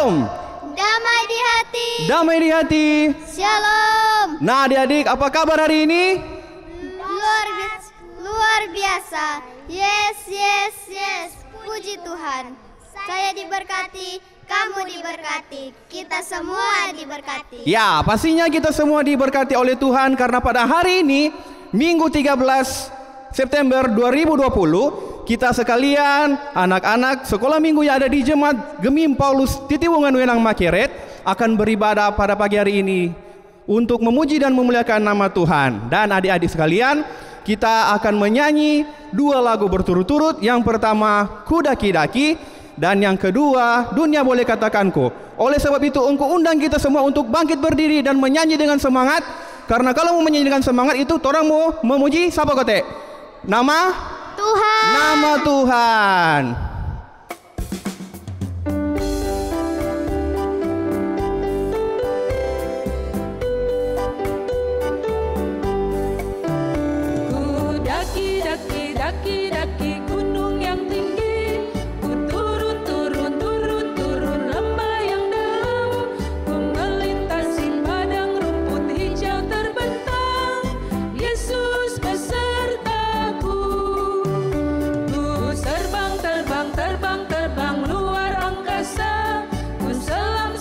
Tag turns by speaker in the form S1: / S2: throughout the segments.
S1: Shalom.
S2: Damai di hati.
S1: Damai di hati.
S2: Shalom.
S1: Nah adik-adik, apa kabar hari ini?
S2: Luar biasa. Yes, yes, yes. Puji Tuhan. Saya diberkati, kamu diberkati, kita semua diberkati.
S1: Ya, pastinya kita semua diberkati oleh Tuhan karena pada hari ini, Minggu 13 September 2020, kita sekalian, anak-anak sekolah minggu yang ada di Jemaat Gemim Paulus Titiwungan Wenang Makeret akan beribadah pada pagi hari ini untuk memuji dan memuliakan nama Tuhan. Dan adik-adik sekalian, kita akan menyanyi 2 lagu berturut-turut. Yang pertama, Ku Daki-Daki, dan yang kedua, Dunia Boleh Katakanku. Oleh sebab itu, engkau undang kita semua untuk bangkit berdiri dan menyanyi dengan semangat. Karena kalau mau menyanyi dengan semangat itu, orang mau memuji siapa kote? Nama
S2: Tuhan.
S1: Nama Tuhan.
S3: Ku daki-daki gunung yang tinggi, ku turun lembah yang dalam, ku melintasi padang rumput hijau terbentang, Yesus besertaku. Ku terbang luar angkasa, ku selam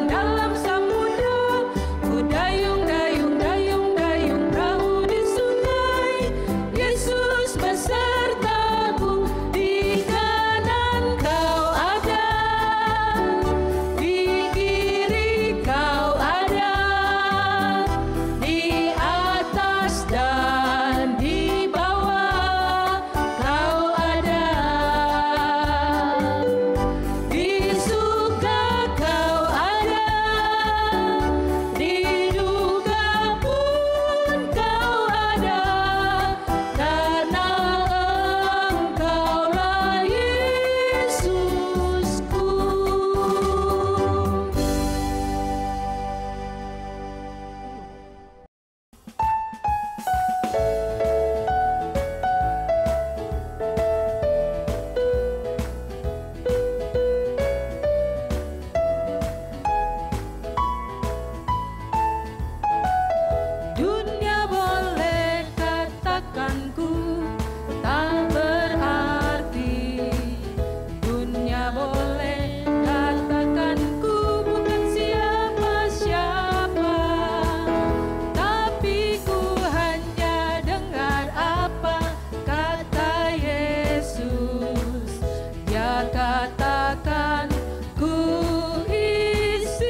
S3: dalam samudra, ku dayung perahu di sungai, Yesus besertaku. Di kanan kau ada, di kiri kau ada, di atas dan di bawah kau ada, di suka kau ada, di duka pun kau ada, karena Engkaulah Yesusku. Dunia boleh katakanku tak berarti, dunia boleh katakanku bukan siapa-siapa, tapi ku hanya dengar apa kata Yesus. Dia katakan ku istimewa,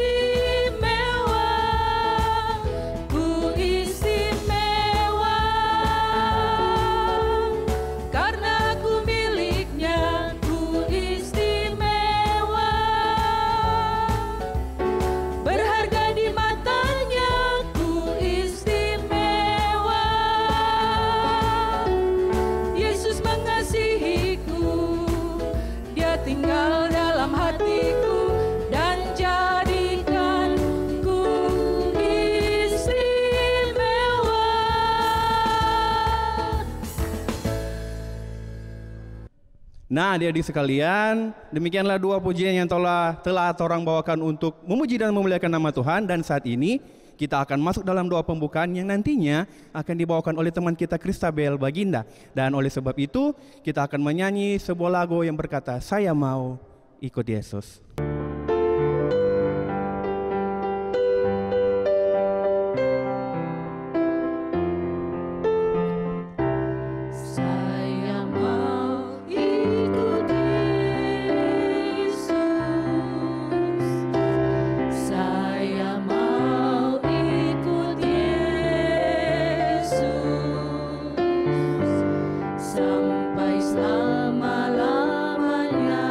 S3: karena ku miliknya, ku istimewa, berharga di matanya, ku istimewa. Yesus mengasihiku, dia tinggal dalam hatiku dan jadikan ku istimewa.
S1: Nah adik-adik sekalian, demikianlah 2 pujian yang telah orang bawakan untuk memuji dan memuliakan nama Tuhan. Dan saat ini kita akan masuk dalam doa pembukaan yang nantinya akan dibawakan oleh teman kita Christabel Baginda. Dan oleh sebab itu kita akan menyanyi sebuah lagu yang berkata, Saya Mau Ikut Yesus.
S3: Saya mau ikut Yesus, saya mau ikut Yesus, sampai selama-lamanya.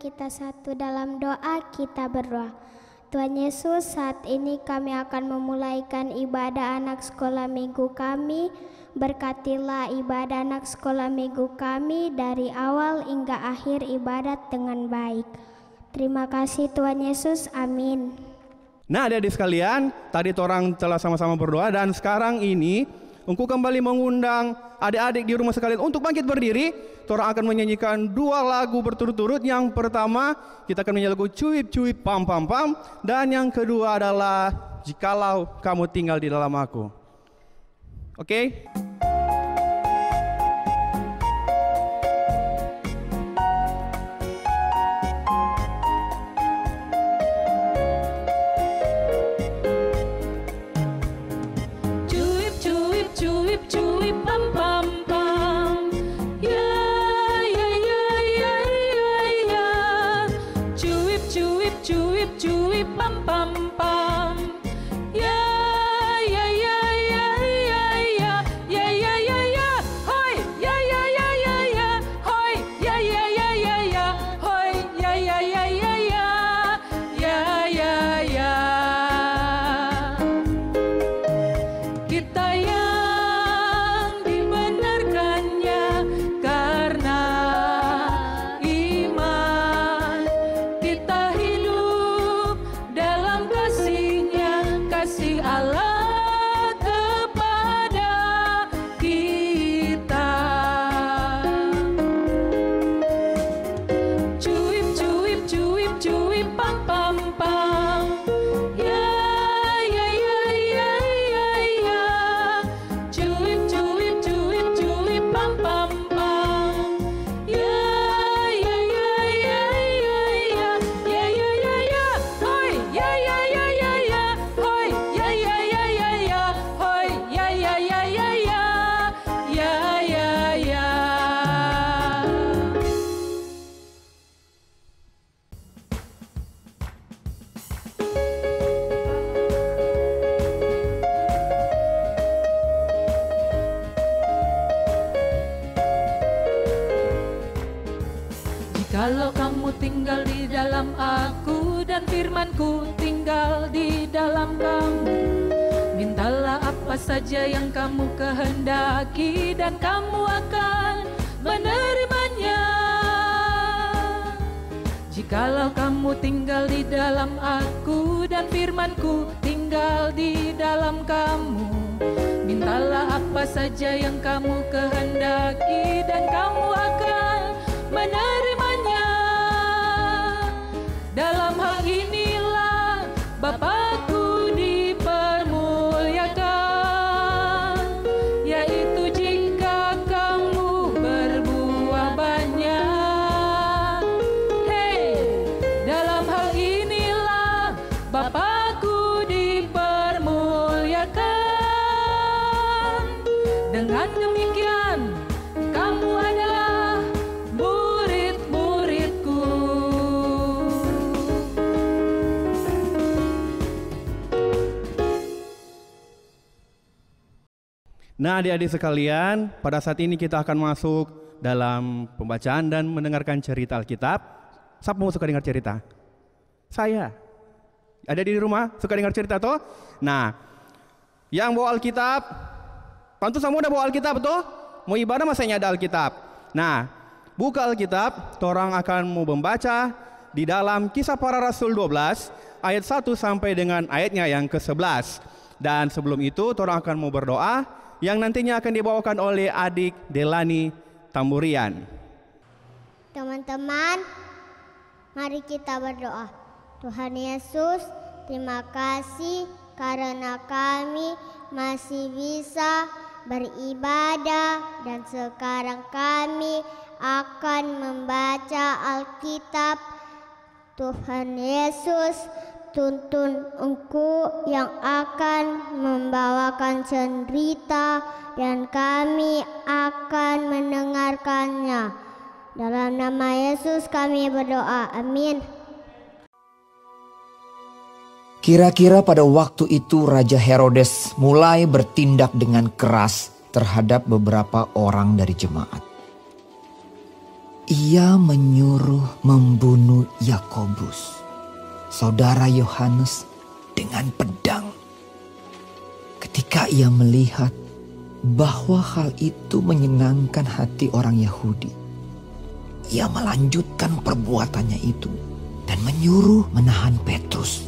S2: kita satu dalam doa, kita berdoa. Tuhan Yesus, saat ini kami akan memulaikan ibadah anak sekolah minggu kami. Berkatilah ibadah anak sekolah minggu kami dari awal hingga akhir ibadat dengan baik. Terima kasih Tuhan Yesus, amin.
S1: Nah, adik-adik sekalian, tadi orang telah sama-sama berdoa dan sekarang ini Engkau kembali mengundang adik-adik di rumah sekalian untuk bangkit berdiri. Orang akan menyanyikan 2 lagu berturut-turut. Yang pertama kita akan menyanyi lagu Cuip-cuip pam pam pam, dan yang kedua adalah Jikalau Kamu Tinggal di Dalam Aku. Oke?
S3: Cuip pam pam pam, ya ya ya ya ya ya. Cuip cuip cuip cuip pam pam pam, ya ya ya ya ya ya ya ya ya ya. Hoi ya ya ya ya ya, hoi ya ya ya ya ya, hoi ya ya ya ya ya ya ya ya. Kita Kalau kamu tinggal di dalam aku dan firmanku tinggal di dalam kamu, mintalah apa saja yang kamu kehendaki dan kamu akan menerimanya. Jikalau kamu tinggal di dalam aku dan firmanku tinggal di dalam kamu, mintalah apa saja yang kamu kehendaki dan kamu akan menerimanya. Dalam hal inilah Bapakku dipermuliakan, yaitu jika kamu berbuah banyak. Hey, dalam hal inilah Bapakku dipermuliakan. Dengan demikian kamu adalah murid-muridku.
S1: Nah, adik-adik sekalian, pada saat ini kita akan masuk dalam pembacaan dan mendengarkan cerita Alkitab. Siapa mau suka dengar cerita? Saya. Ada di rumah suka dengar cerita toh? Nah, yang bawa Alkitab, pantu semua udah bawa Alkitab toh? Mau ibadah masanya ada Alkitab. Nah, buka Alkitab, orang akan mau membaca di dalam Kisah Para Rasul 12 ayat 1 sampai dengan ayatnya yang ke-11. Dan sebelum itu, orang akan mau berdoa yang nantinya akan dibawakan oleh adik Delani Tamburian.
S2: Teman-teman, mari kita berdoa. Tuhan Yesus, terima kasih karena kami masih bisa beribadah dan sekarang kami akan membaca Alkitab. Tuhan Yesus, tuntun Engkau yang akan membawakan cerita dan kami akan mendengarkannya. Dalam nama Yesus kami berdoa, amin.
S4: Kira-kira pada waktu itu Raja Herodes mulai bertindak dengan keras terhadap beberapa orang dari jemaat. ia menyuruh membunuh Yakobus, saudara Yohanes, dengan pedang. Ketika ia melihat bahwa hal itu menyenangkan hati orang Yahudi, ia melanjutkan perbuatannya itu dan menyuruh menahan Petrus.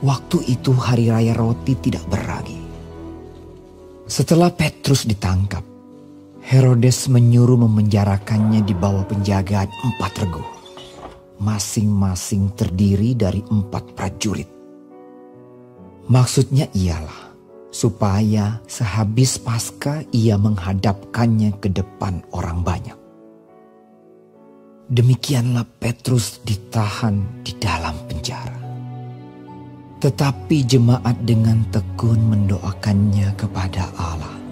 S4: Waktu itu hari raya roti tidak beragi. Setelah Petrus ditangkap, Herodes menyuruh memenjarakannya di bawah penjagaan 4 regu, masing-masing terdiri dari 4 prajurit. Maksudnya ialah supaya sehabis Paskah ia menghadapkannya ke depan orang banyak. Demikianlah Petrus ditahan di dalam penjara. Tetapi jemaat dengan tekun mendoakannya kepada Allah.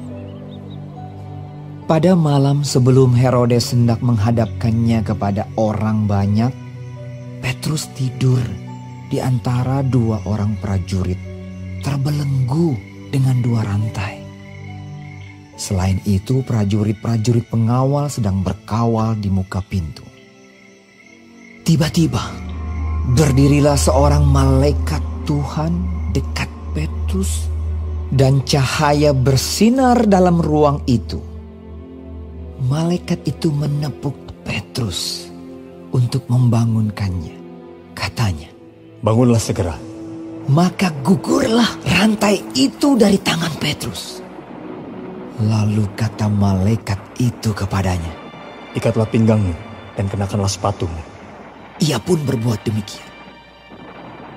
S4: Pada malam sebelum Herodes hendak menghadapkannya kepada orang banyak, Petrus tidur di antara 2 orang prajurit, terbelenggu dengan 2 rantai. Selain itu, prajurit-prajurit pengawal sedang berkawal di muka pintu. Tiba-tiba, berdirilah seorang malaikat Tuhan dekat Petrus, dan cahaya bersinar dalam ruang itu. Malaikat itu menepuk Petrus untuk membangunkannya. Katanya,
S5: "Bangunlah segera."
S4: Maka gugurlah rantai itu dari tangan Petrus. Lalu kata malaikat itu kepadanya,
S5: "Ikatlah pinggangmu dan kenakanlah sepatumu."
S4: Ia pun berbuat demikian.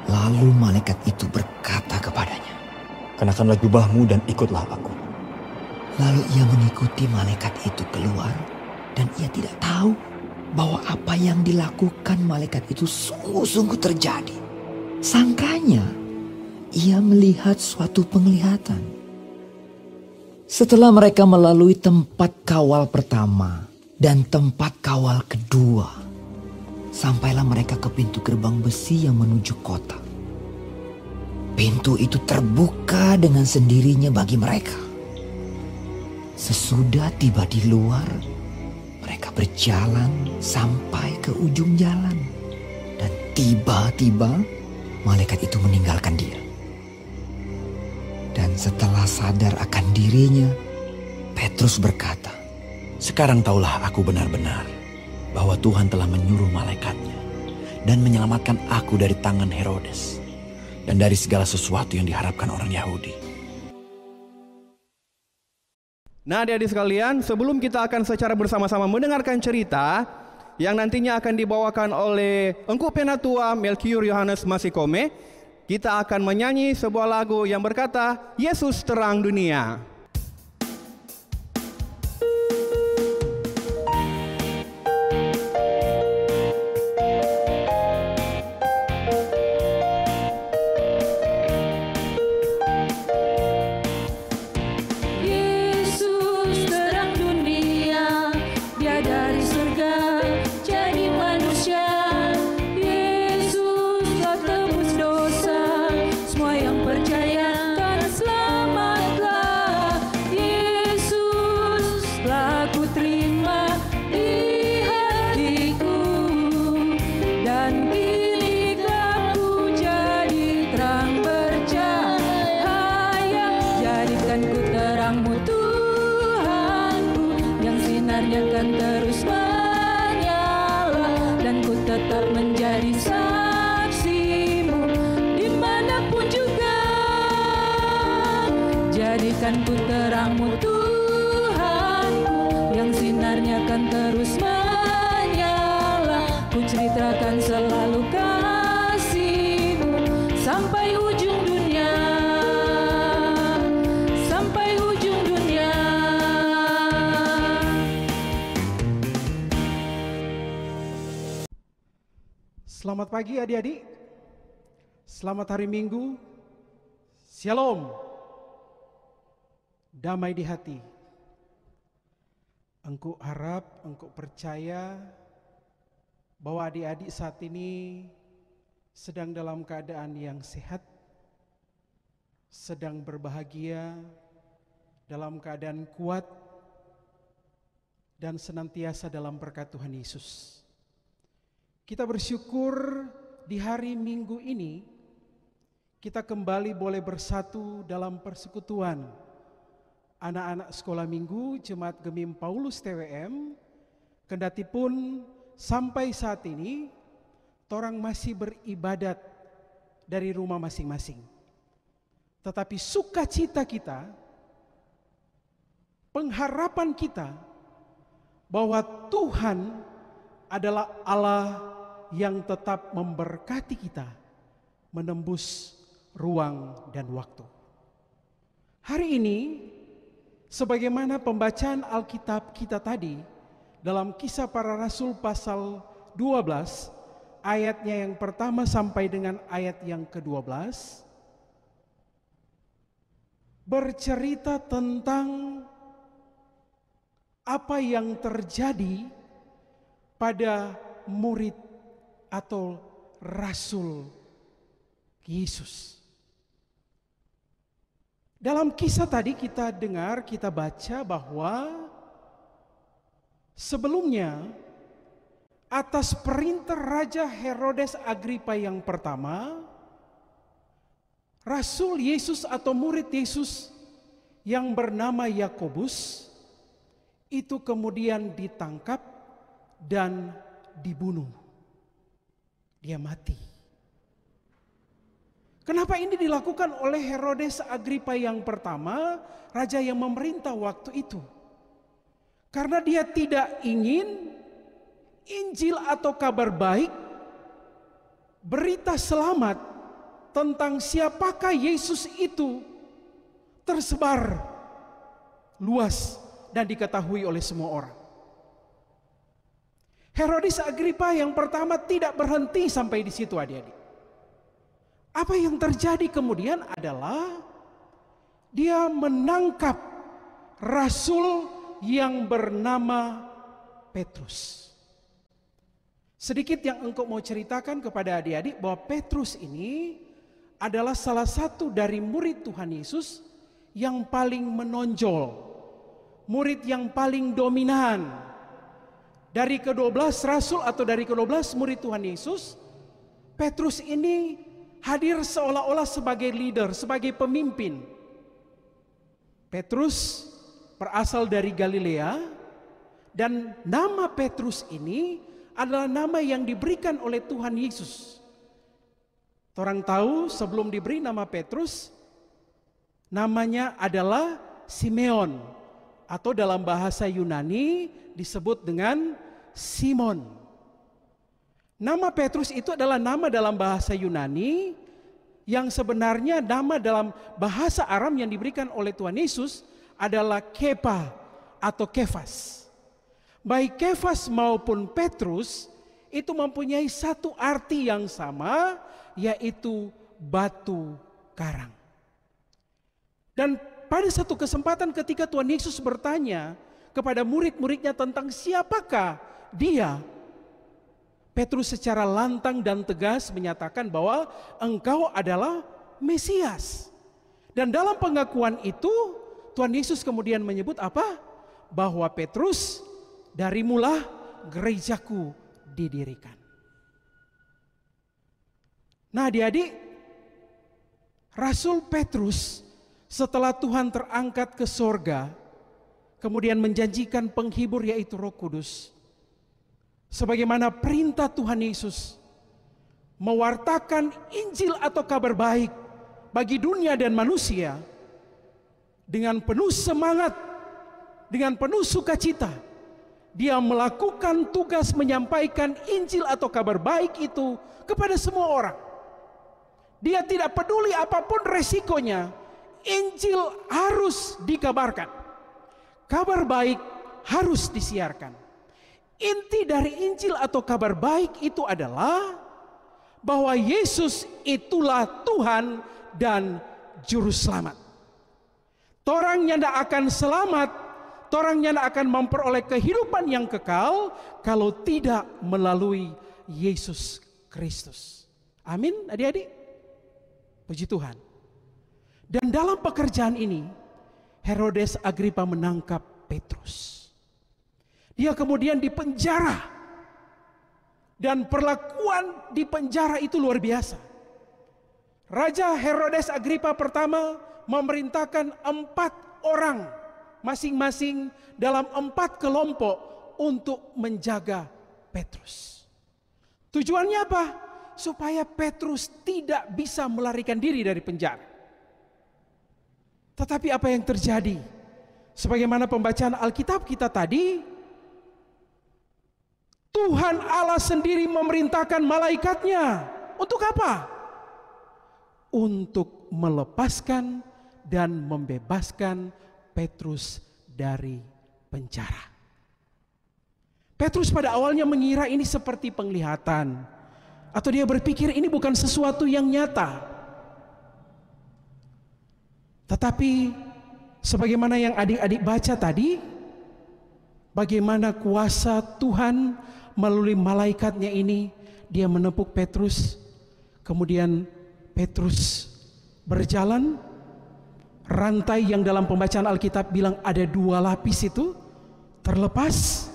S4: Lalu malaikat itu berkata kepadanya,
S5: "Kenakanlah jubahmu dan ikutlah aku."
S4: Lalu ia mengikuti malaikat itu keluar, dan ia tidak tahu bahwa apa yang dilakukan malaikat itu sungguh-sungguh terjadi. Sangkanya ia melihat suatu penglihatan. Setelah mereka melalui tempat kawal pertama dan tempat kawal kedua, sampailah mereka ke pintu gerbang besi yang menuju kota. Pintu itu terbuka dengan sendirinya bagi mereka. Sesudah tiba di luar, mereka berjalan sampai ke ujung jalan. Dan tiba-tiba malaikat itu meninggalkan dia. Dan setelah sadar akan dirinya, Petrus berkata,
S6: "Sekarang taulah aku benar-benar bahwa Tuhan telah menyuruh malaikatnya dan menyelamatkan aku dari tangan Herodes dan dari segala sesuatu yang diharapkan orang Yahudi."
S1: Nah, adik-adik sekalian, sebelum kita akan secara bersama-sama mendengarkan cerita yang nantinya akan dibawakan oleh Engku Penatua Melkior Yohanes Masikome, kita akan menyanyi sebuah lagu yang berkata, "Yesus Terang Dunia."
S3: Jadikan ku terangmu Tuhanku, yang sinarnya kan terus menyala. Ku ceritakan selalu kasih-Mu sampai ujung dunia, sampai ujung dunia.
S7: Selamat pagi adik-adik. Selamat hari Minggu. Shalom. Damai di hati. Engkau harap, engkau percaya bahwa adik-adik saat ini sedang dalam keadaan yang sehat, sedang berbahagia, dalam keadaan kuat, dan senantiasa dalam berkat Tuhan Yesus. Kita bersyukur di hari Minggu ini kita kembali boleh bersatu dalam persekutuan anak-anak sekolah minggu Jemaat Gemim Paulus TWM. Kendatipun sampai saat ini torang masih beribadat dari rumah masing-masing, tetapi sukacita kita, pengharapan kita bahwa Tuhan adalah Allah yang tetap memberkati kita menembus ruang dan waktu. Hari ini, sebagaimana pembacaan Alkitab kita tadi dalam Kisah Para Rasul pasal 12, ayatnya yang pertama sampai dengan ayat yang ke-12, bercerita tentang apa yang terjadi pada murid atau Rasul Yesus. Dalam kisah tadi kita dengar, kita baca bahwa sebelumnya atas perintah Raja Herodes Agripa yang pertama, Rasul Yesus atau murid Yesus yang bernama Yakobus itu kemudian ditangkap dan dibunuh. Dia mati. Kenapa ini dilakukan oleh Herodes Agripa yang pertama, raja yang memerintah waktu itu? Karena dia tidak ingin Injil atau kabar baik, berita selamat tentang siapakah Yesus itu tersebar luas dan diketahui oleh semua orang. Herodes Agripa yang pertama tidak berhenti sampai di situ, adik-adik. Apa yang terjadi kemudian adalah dia menangkap rasul yang bernama Petrus. Sedikit yang engkau mau ceritakan kepada adik-adik bahwa Petrus ini adalah salah satu dari murid Tuhan Yesus yang paling menonjol, murid yang paling dominan. Dari ke-12 rasul atau dari ke-12 murid Tuhan Yesus, Petrus ini hadir seolah-olah sebagai leader, sebagai pemimpin. Petrus berasal dari Galilea dan nama Petrus ini adalah nama yang diberikan oleh Tuhan Yesus. Orang tahu sebelum diberi nama Petrus, namanya adalah Simeon atau dalam bahasa Yunani disebut dengan Simon. Nama Petrus itu adalah nama dalam bahasa Yunani yang sebenarnya nama dalam bahasa Aram yang diberikan oleh Tuhan Yesus adalah Kepa atau Kefas. Baik Kefas maupun Petrus itu mempunyai satu arti yang sama, yaitu batu karang. Dan pada satu kesempatan ketika Tuhan Yesus bertanya kepada murid-muridnya tentang siapakah dia, Petrus secara lantang dan tegas menyatakan bahwa engkau adalah Mesias. Dan dalam pengakuan itu Tuhan Yesus kemudian menyebut apa? Bahwa Petrus, dari mula gerejaku didirikan. Nah adik-adik, Rasul Petrus setelah Tuhan terangkat ke sorga, kemudian menjanjikan penghibur yaitu Roh Kudus, sebagaimana perintah Tuhan Yesus, mewartakan Injil atau kabar baik bagi dunia dan manusia dengan penuh semangat, dengan penuh sukacita. Dia melakukan tugas menyampaikan Injil atau kabar baik itu kepada semua orang. Dia tidak peduli apapun resikonya, Injil harus dikabarkan. Kabar baik harus disiarkan. Inti dari Injil atau kabar baik itu adalah bahwa Yesus itulah Tuhan dan Juru Selamat. Torang yang tidak akan selamat, torang yang tidak akan memperoleh kehidupan yang kekal kalau tidak melalui Yesus Kristus. Amin adik-adik. Puji Tuhan. Dan dalam pekerjaan ini Herodes Agripa menangkap Petrus. Dia kemudian dipenjara. Dan perlakuan di penjara itu luar biasa. Raja Herodes Agripa pertama memerintahkan 4 orang masing-masing dalam 4 kelompok untuk menjaga Petrus. Tujuannya apa? Supaya Petrus tidak bisa melarikan diri dari penjara. Tetapi apa yang terjadi? Sebagaimana pembacaan Alkitab kita tadi, Tuhan Allah sendiri memerintahkan malaikatnya. Untuk apa? Untuk melepaskan dan membebaskan Petrus dari penjara. Petrus pada awalnya mengira ini seperti penglihatan, atau dia berpikir ini bukan sesuatu yang nyata. Tetapi sebagaimana yang adik-adik baca tadi, bagaimana kuasa Tuhan melalui malaikatnya ini, dia menepuk Petrus, kemudian Petrus berjalan, rantai yang dalam pembacaan Alkitab bilang ada 2 lapis itu terlepas,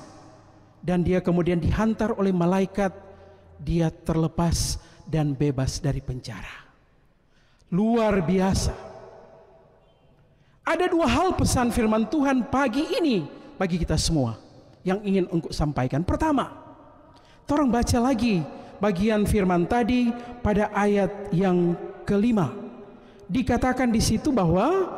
S7: dan dia kemudian dihantar oleh malaikat, dia terlepas dan bebas dari penjara. Luar biasa. Ada 2 hal pesan firman Tuhan pagi ini bagi kita semua yang ingin engkau sampaikan. Pertama, tolong baca lagi bagian firman tadi pada ayat yang ke-5. Dikatakan di situ bahwa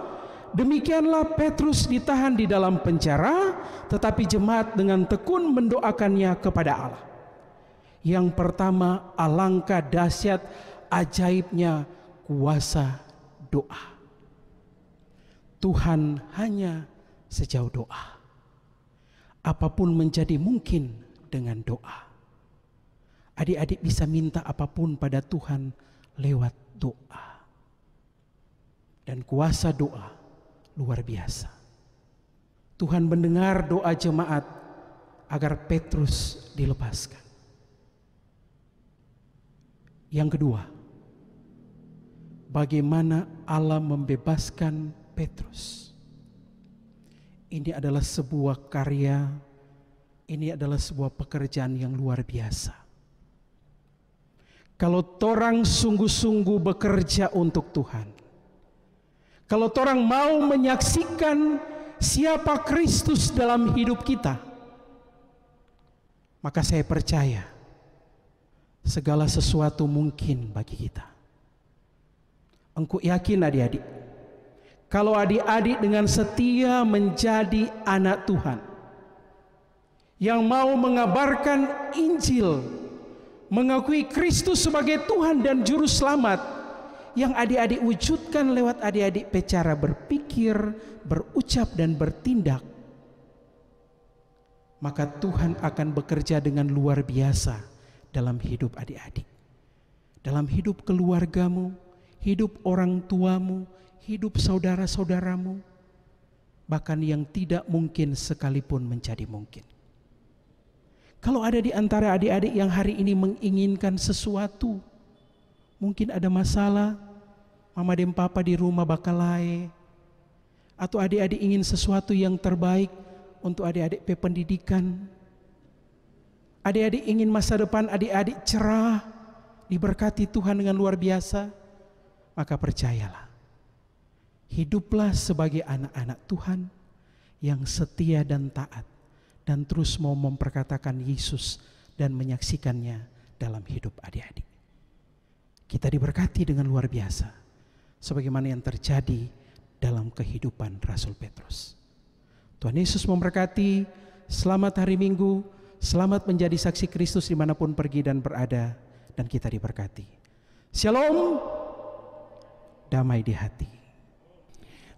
S7: demikianlah Petrus ditahan di dalam penjara, tetapi jemaat dengan tekun mendoakannya kepada Allah. Yang pertama, alangkah dahsyat ajaibnya kuasa doa. Tuhan hanya sejauh doa. Apapun menjadi mungkin dengan doa. Adik-adik bisa minta apapun pada Tuhan lewat doa. Dan kuasa doa luar biasa. Tuhan mendengar doa jemaat agar Petrus dilepaskan. Yang kedua, bagaimana Allah membebaskan Petrus. Ini adalah sebuah karya, ini adalah sebuah pekerjaan yang luar biasa. Kalau torang sungguh-sungguh bekerja untuk Tuhan, kalau torang mau menyaksikan siapa Kristus dalam hidup kita, maka saya percaya segala sesuatu mungkin bagi kita. Engkau yakin adik-adik, kalau adik-adik dengan setia menjadi anak Tuhan yang mau mengabarkan Injil, mengakui Kristus sebagai Tuhan dan Juru Selamat, yang adik-adik wujudkan lewat adik-adik cara berpikir, berucap dan bertindak, maka Tuhan akan bekerja dengan luar biasa dalam hidup adik-adik, dalam hidup keluargamu, hidup orang tuamu, hidup saudara-saudaramu, bahkan yang tidak mungkin sekalipun menjadi mungkin. Kalau ada di antara adik-adik yang hari ini menginginkan sesuatu, mungkin ada masalah, mama dan papa di rumah bakal lae, atau adik-adik ingin sesuatu yang terbaik untuk adik-adik pendidikan, adik-adik ingin masa depan adik-adik cerah, diberkati Tuhan dengan luar biasa, maka percayalah, hiduplah sebagai anak-anak Tuhan yang setia dan taat, dan terus mau memperkatakan Yesus dan menyaksikannya dalam hidup adik-adik. Kita diberkati dengan luar biasa, sebagaimana yang terjadi dalam kehidupan Rasul Petrus. Tuhan Yesus memberkati. Selamat hari Minggu, selamat menjadi saksi Kristus dimanapun pergi dan berada, dan kita diberkati. Shalom, damai di hati.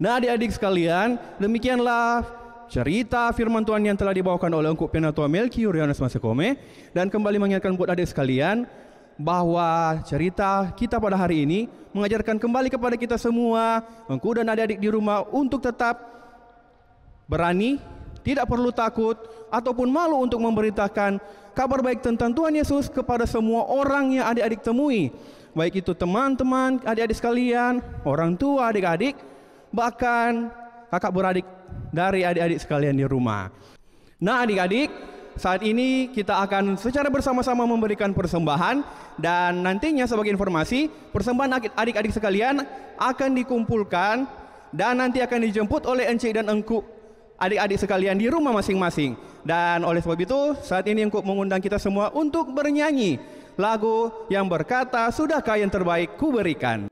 S1: Nah adik-adik sekalian, demikianlah cerita firman Tuhan yang telah dibawakan oleh Engkau Penatua Melkior Yohanes Masekome, dan kembali mengingatkan buat adik sekalian bahwa cerita kita pada hari ini mengajarkan kembali kepada kita semua, engkau dan adik-adik di rumah, untuk tetap berani, tidak perlu takut ataupun malu untuk memberitakan kabar baik tentang Tuhan Yesus kepada semua orang yang adik-adik temui, baik itu teman-teman adik-adik sekalian, orang tua adik-adik, bahkan kakak beradik dari adik-adik sekalian di rumah. Nah adik-adik, saat ini kita akan secara bersama-sama memberikan persembahan. Dan nantinya sebagai informasi, persembahan adik-adik sekalian akan dikumpulkan dan nanti akan dijemput oleh encik dan engkuk adik-adik sekalian di rumah masing-masing. Dan oleh sebab itu, saat ini engkuk mengundang kita semua untuk bernyanyi lagu yang berkata, "Sudahkah yang terbaik ku berikan?"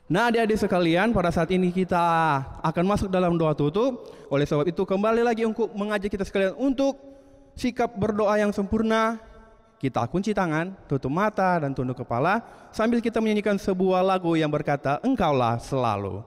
S1: Nah adik-adik sekalian, pada saat ini kita akan masuk dalam doa tutup. Oleh sebab itu kembali lagi untuk mengajak kita sekalian untuk sikap berdoa yang sempurna. Kita kunci tangan, tutup mata dan tunduk kepala sambil kita menyanyikan sebuah lagu yang berkata, "Engkaulah selalu."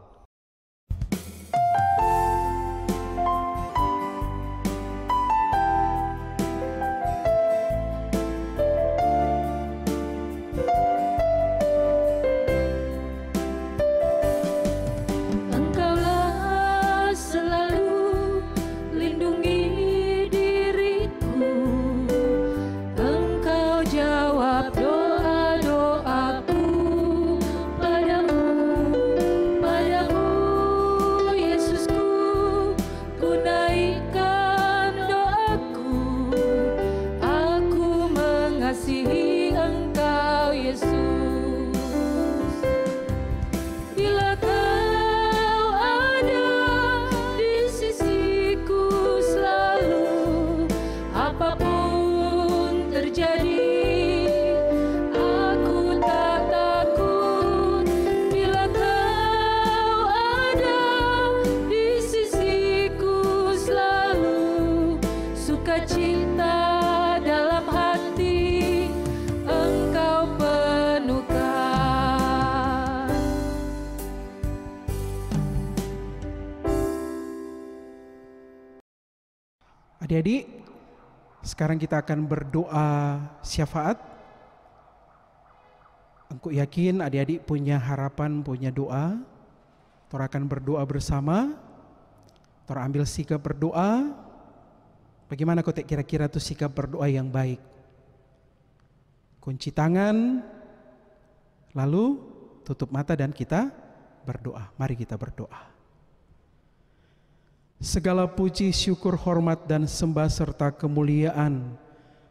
S1: Adik-adik, sekarang kita akan berdoa syafaat. Engkau yakin adik-adik punya harapan, punya doa. Tora akan berdoa bersama. Tora ambil sikap berdoa. Bagaimana kau kira-kira itu sikap berdoa yang baik? Kunci tangan, lalu tutup mata dan kita berdoa. Mari kita berdoa. Segala puji, syukur, hormat, dan sembah serta kemuliaan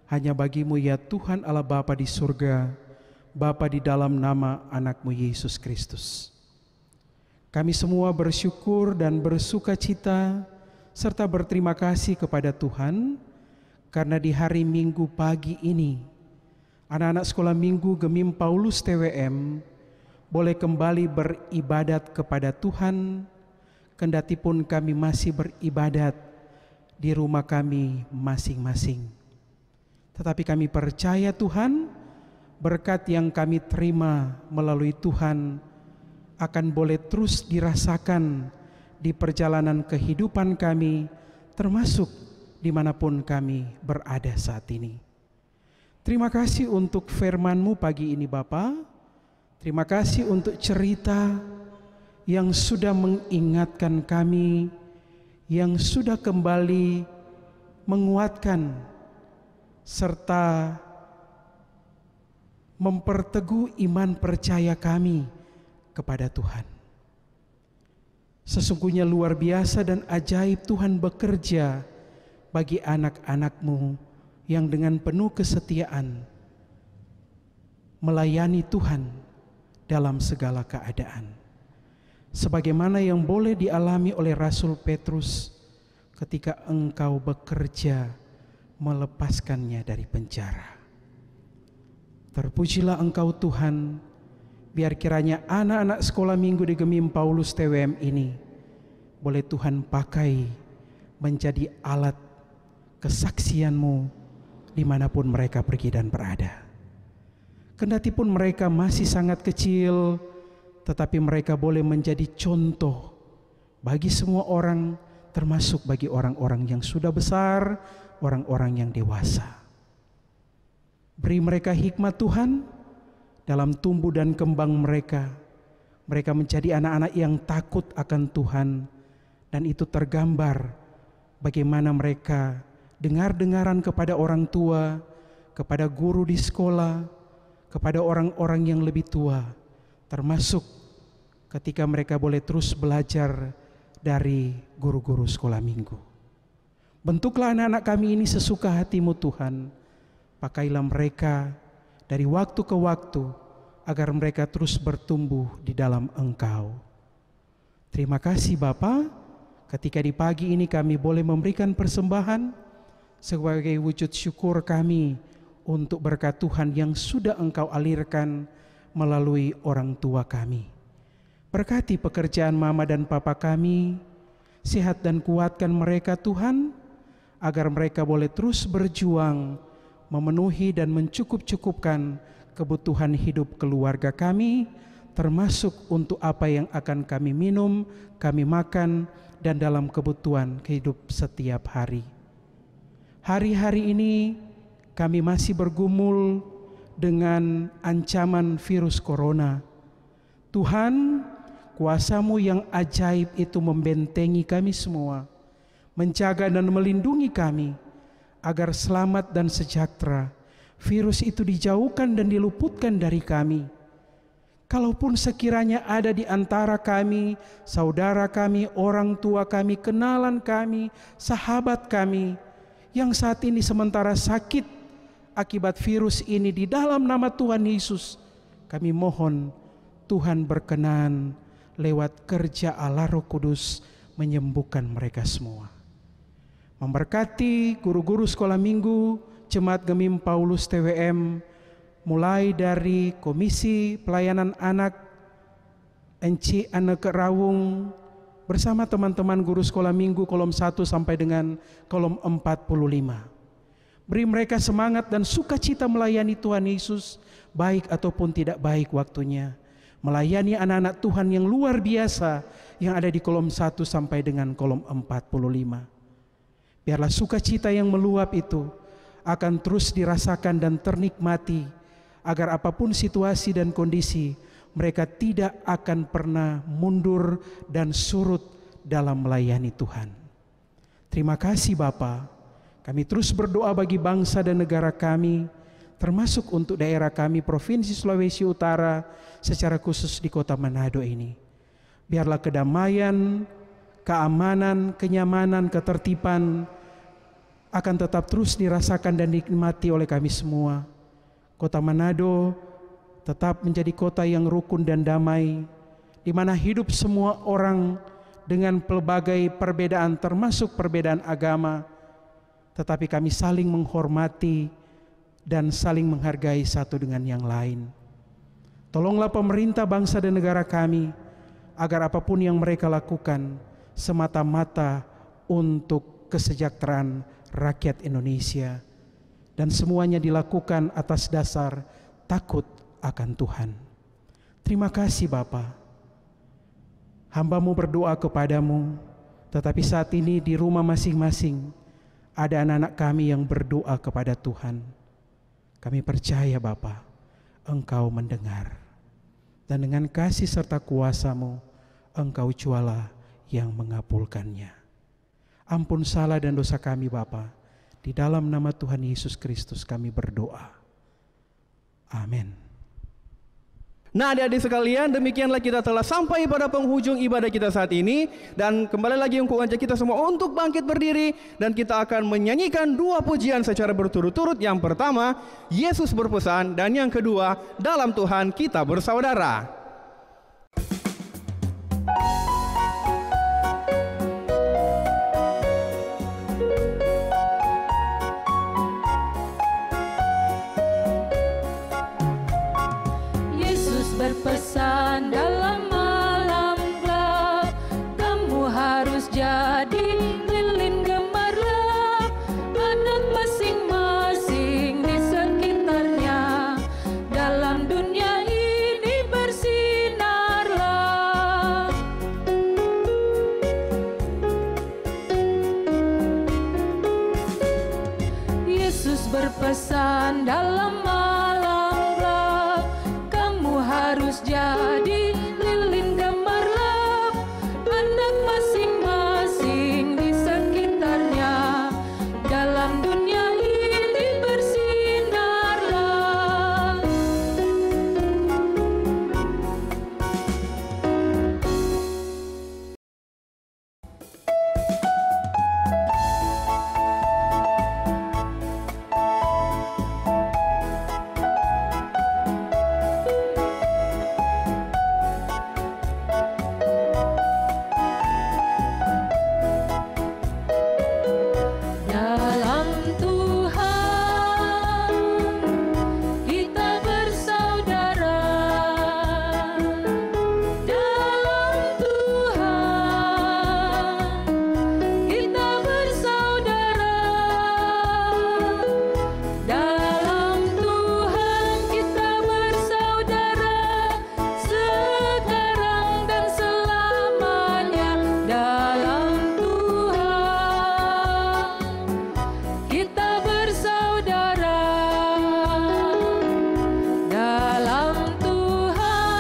S1: hanya bagimu ya Tuhan Allah Bapa di surga, Bapa di dalam nama anak-Mu Yesus Kristus. Kami semua bersyukur dan bersuka cita serta berterima kasih kepada Tuhan karena di hari Minggu pagi ini anak-anak sekolah minggu Gemim Paulus TWM boleh kembali beribadat kepada Tuhan. Kendati pun kami masih beribadat di rumah kami masing-masing. Tetapi kami percaya Tuhan, berkat yang kami terima melalui Tuhan akan boleh terus dirasakan di perjalanan kehidupan kami, termasuk dimanapun kami berada saat ini. Terima kasih untuk firman-Mu pagi ini Bapa. Terima kasih untuk cerita yang sudah mengingatkan kami, yang sudah kembali menguatkan serta memperteguh iman percaya kami kepada Tuhan. Sesungguhnya luar biasa dan ajaib Tuhan bekerja bagi anak-anak-Mu yang dengan penuh kesetiaan melayani Tuhan dalam segala keadaan. Sebagaimana yang boleh dialami oleh Rasul Petrus ketika Engkau bekerja melepaskannya dari penjara. Terpujilah Engkau Tuhan, biar kiranya anak-anak sekolah minggu di Gemim Paulus TWM ini boleh Tuhan pakai menjadi alat
S7: kesaksian-Mu dimanapun mereka pergi dan berada. Kendati pun mereka masih sangat kecil, tetapi mereka boleh menjadi contoh bagi semua orang, termasuk bagi orang-orang yang sudah besar, orang-orang yang dewasa. Beri mereka hikmat Tuhan dalam tumbuh dan kembang mereka. Mereka menjadi anak-anak yang takut akan Tuhan, dan itu tergambar bagaimana mereka dengar-dengaran kepada orang tua, kepada guru di sekolah, kepada orang-orang yang lebih tua, termasuk ketika mereka boleh terus belajar dari guru-guru sekolah minggu. Bentuklah anak-anak kami ini sesuka hati-Mu Tuhan. Pakailah mereka dari waktu ke waktu agar mereka terus bertumbuh di dalam Engkau. Terima kasih Bapa, ketika di pagi ini kami boleh memberikan persembahan sebagai wujud syukur kami untuk berkat Tuhan yang sudah Engkau alirkan melalui orang tua kami. Berkati pekerjaan mama dan papa kami, sehat dan kuatkan mereka Tuhan, agar mereka boleh terus berjuang memenuhi dan mencukup-cukupkan kebutuhan hidup keluarga kami, termasuk untuk apa yang akan kami minum, kami makan, dan dalam kebutuhan hidup setiap hari. Hari-hari ini kami masih bergumul dengan ancaman virus corona. Tuhan, kuasa-Mu yang ajaib itu membentengi kami semua, menjaga dan melindungi kami, agar selamat dan sejahtera virus itu dijauhkan dan diluputkan dari kami. Kalaupun sekiranya ada di antara kami, saudara kami, orang tua kami, kenalan kami, sahabat kami, yang saat ini sementara sakit akibat virus ini, di dalam nama Tuhan Yesus, kami mohon Tuhan berkenan lewat kerja Allah Roh Kudus menyembuhkan mereka semua. Memberkati guru-guru sekolah minggu, Jemaat Gemim Paulus TWM, mulai dari Komisi Pelayanan Anak NC Anak Rawung bersama teman-teman guru sekolah minggu kolom 1 sampai dengan kolom 45. Beri mereka semangat dan sukacita melayani Tuhan Yesus, baik ataupun tidak baik waktunya. Melayani anak-anak Tuhan yang luar biasa yang ada di kolom 1 sampai dengan kolom 45. Biarlah sukacita yang meluap itu akan terus dirasakan dan ternikmati, agar apapun situasi dan kondisi, mereka tidak akan pernah mundur dan surut dalam melayani Tuhan. Terima kasih Bapa. Kami terus berdoa bagi bangsa dan negara kami, termasuk untuk daerah kami Provinsi Sulawesi Utara, secara khusus di Kota Manado ini. Biarlah kedamaian, keamanan, kenyamanan, ketertiban akan tetap terus dirasakan dan dinikmati oleh kami semua. Kota Manado tetap menjadi kota yang rukun dan damai, di mana hidup semua orang dengan pelbagai perbedaan, termasuk perbedaan agama, tetapi kami saling menghormati dan saling menghargai satu dengan yang lain. Tolonglah pemerintah bangsa dan negara kami, agar apapun yang mereka lakukan semata-mata untuk kesejahteraan rakyat Indonesia, dan semuanya dilakukan atas dasar takut akan Tuhan. Terima kasih Bapa. Hamba-Mu berdoa kepadamu, tetapi saat ini di rumah masing-masing ada anak-anak kami yang berdoa kepada Tuhan. Kami percaya Bapa, Engkau mendengar, dan dengan kasih serta kuasa-Mu, Engkau jualah yang mengabulkannya. Ampun salah dan dosa kami Bapa, di dalam nama Tuhan Yesus Kristus kami berdoa. Amin.
S1: Nah adik-adik sekalian, demikianlah kita telah sampai pada penghujung ibadah kita saat ini. Dan kembali lagi aku ajak kita semua untuk bangkit berdiri, dan kita akan menyanyikan dua pujian secara berturut-turut. Yang pertama, Yesus berpesan, dan yang kedua, dalam Tuhan kita bersaudara.
S3: Berpesan dalam malam gelap, kamu harus jadi lilin gemerlap, pesan dalam malam gelap, kamu harus jadi lilin gemerlap, anak masing-masing di sekitarnya, dalam dunia ini bersinarlah. Dalam Tuhan kita bersaudara, dalam Tuhan kita bersaudara, dalam Tuhan kita bersaudara, sekarang dan selamanya. Dalam Tuhan kita bersaudara, dalam Tuhan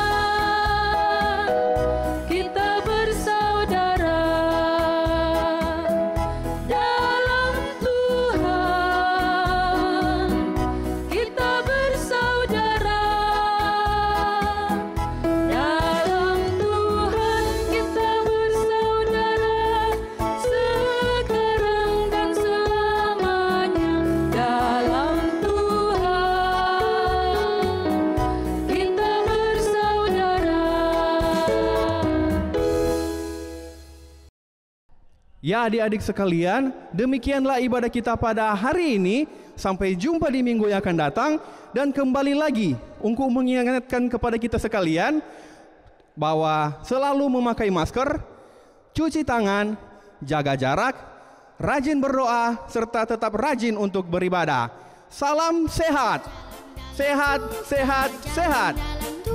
S3: kita bersaudara, dalam Tuhan kita bersaudara, dalam Tuhan kita bersaudara, sekarang dan selamanya. Dalam Tuhan kita bersaudara.
S1: Ya adik-adik sekalian, demikianlah ibadah kita pada hari ini. Sampai jumpa di minggu yang akan datang. Dan kembali lagi untuk mengingatkan kepada kita sekalian bahwa selalu memakai masker, cuci tangan, jaga jarak, rajin berdoa, serta tetap rajin untuk beribadah. Salam sehat. Sehat, sehat, sehat.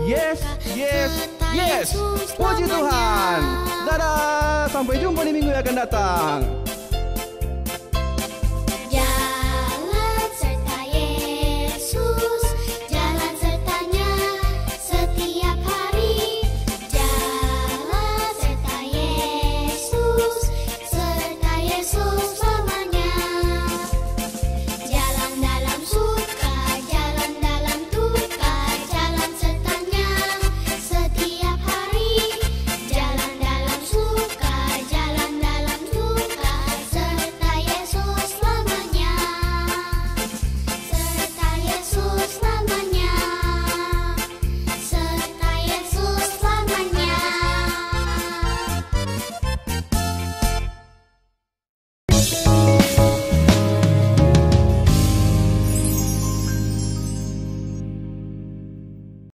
S1: Yes, yes, yes. Puji Tuhan. Dadah. Sampai jumpa di minggu yang akan datang.